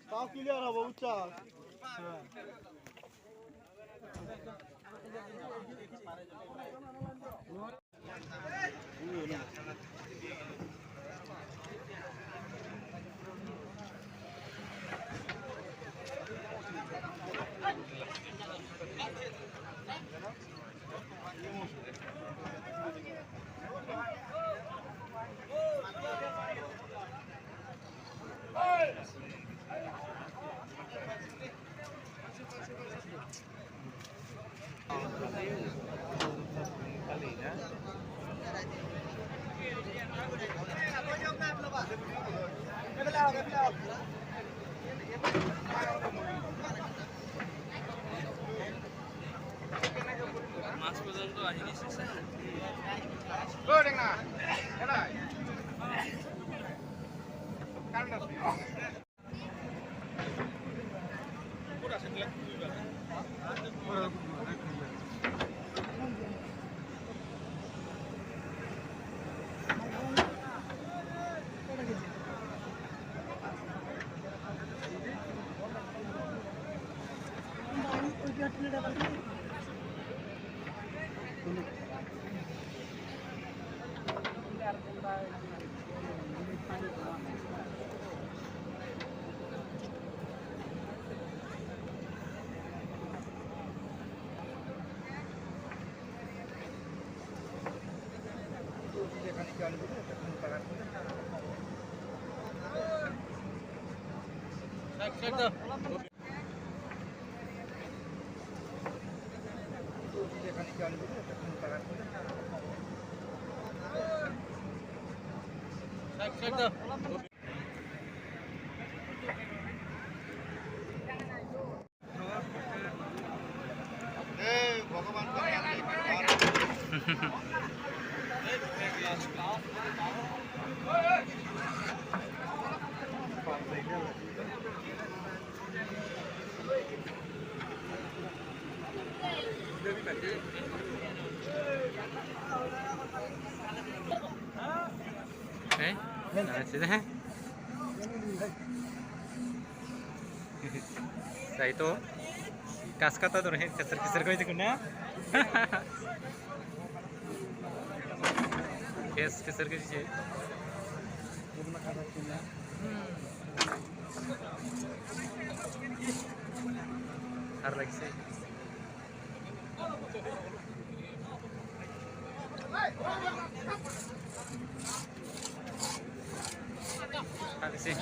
তাও ক্লিয়ার হবে উচ্চাস মাছ পর্যন্ত আসেনি শেষে Sini. Saya itu kas kata tuh keser-keser kau itu kena. Keser kau sih. Harus lagi sih. Harus sih.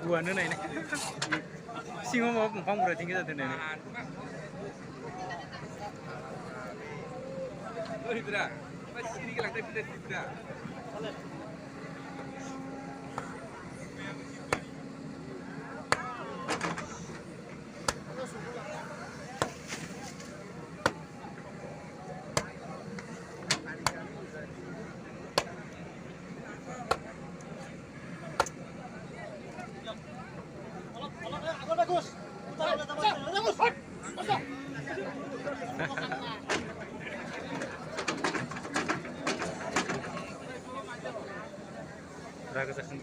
Buat nữa này này, xin không phong rồi thì cái gì này. Tidak, masih ini kelihatan tidak. Raga sakın.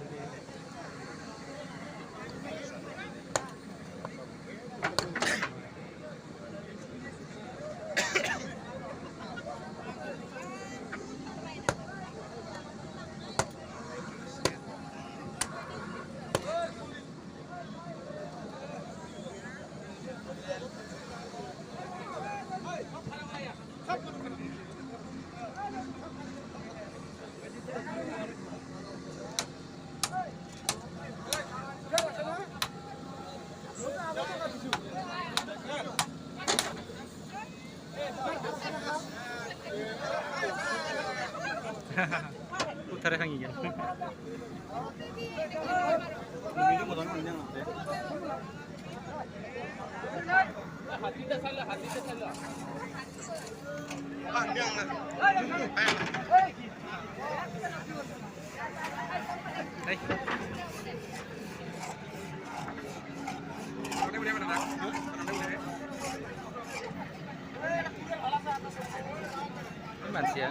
Putar yang ini. ini mau tanya mana nanti? Masih ya.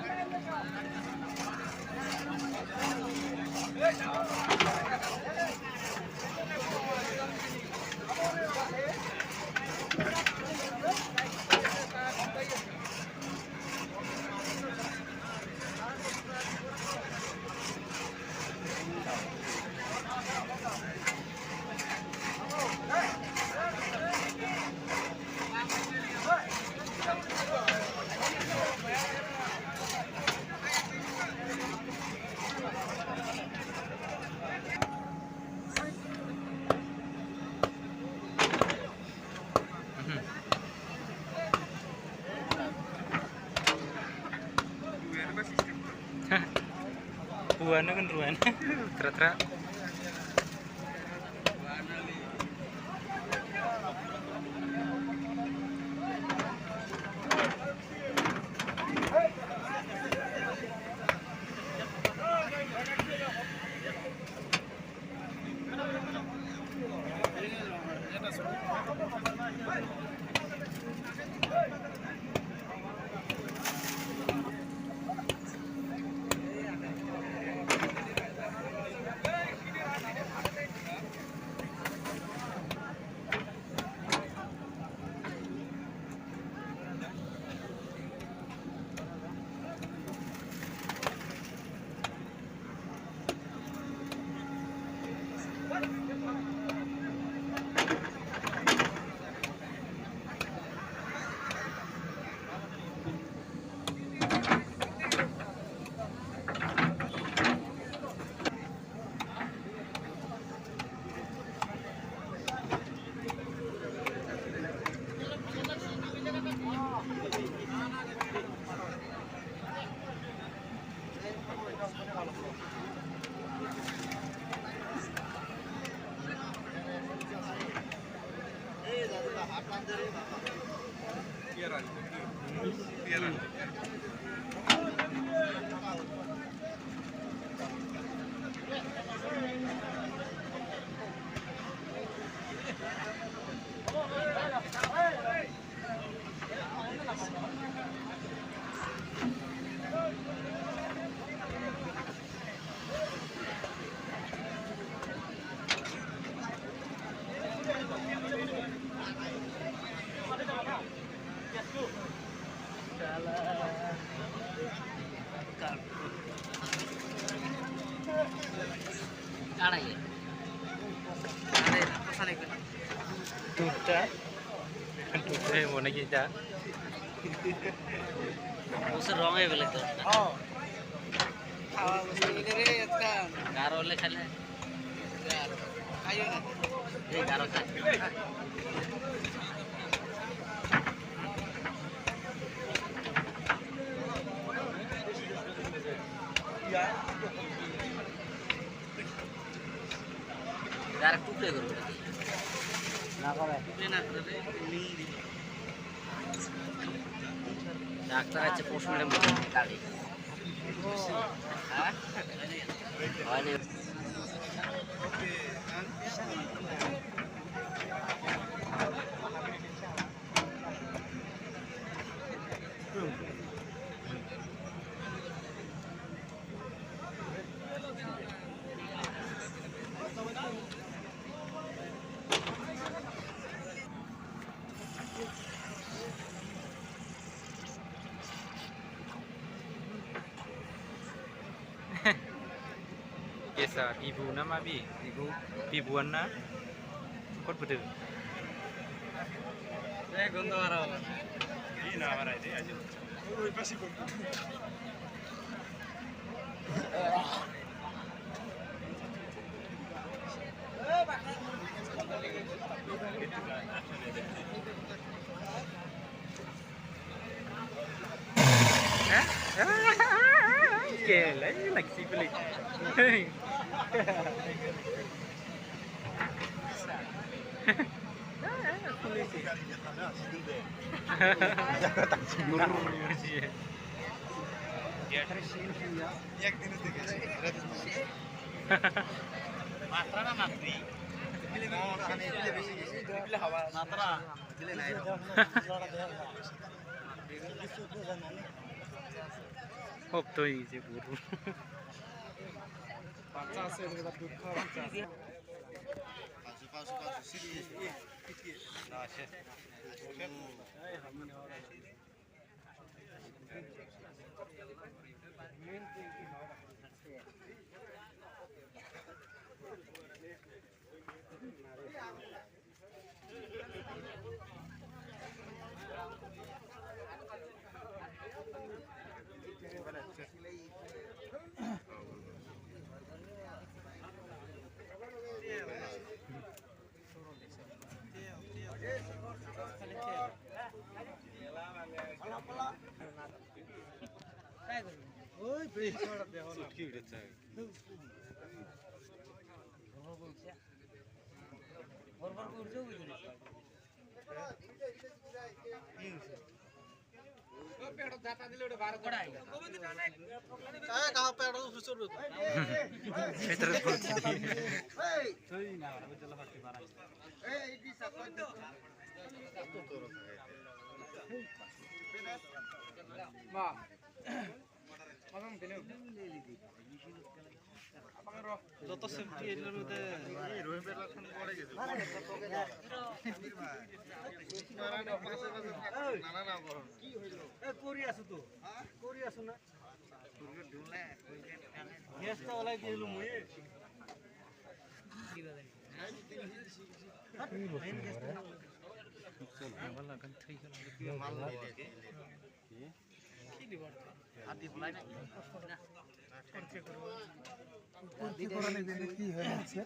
Buana kan ruan, terus. Duda mau lagi dah. Usir wrong है बोले तो हाँ हाँ उसके लिए इसका गारो ले चले आइए ना ये गारो का डायरेक्ट टुकड़े करो ना करे टुकड़े ना करो रे लिंग दी ডাক্তার আছে পোস্টমর্টম করতে কালি হ্যাঁ হয়নি Biasa ibu nama bi, ibuan na, kot betul. gondoro ini nama ini aja oh pasti kok কে লাই লাগছি বলে শক্ত হয়ে গেছে পুরো বাচ্চা আছে দুধ খাওয়া বাচ্চা আছে ওই বেশিটা দেখো না কি হচ্ছে বরবর করছো বুঝলি কি হচ্ছে ও পেড় দাতা দিলে ওটা 12 কড়াই কায় কাহ পেড় সুসর ভিতরে পড়ছে এই না বুঝলা ফাটি মারা এই দিশা কই তো মা মাদাম কেন যত সেফটি এর মধ্যে এই রহিবের লক্ষণ পড়ে গেছে না না করো কি হইলো এ করি আছো তো হ্যাঁ করি আছো না তুই ঢুলে গ্যাসটা ওলাই দিলু মুই কি বাদে চল ভালো কান થઈ গেল মাল নিলে কি দিবার আদি বলাই না খরচে করব খরচে করা নেই দেনে কি হয়ে যাচ্ছে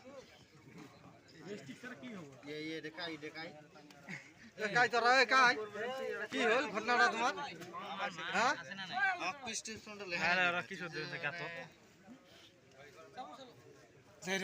রেস্টিক স্যার কি হবে ये দেখাই দেখাই তোরা দেখাই কি হল ঘটনাটা তোমার হ্যাঁ আপনি স্টেশনটা লেখা হ্যাঁ আর কিছু দিন থেকে তো যাই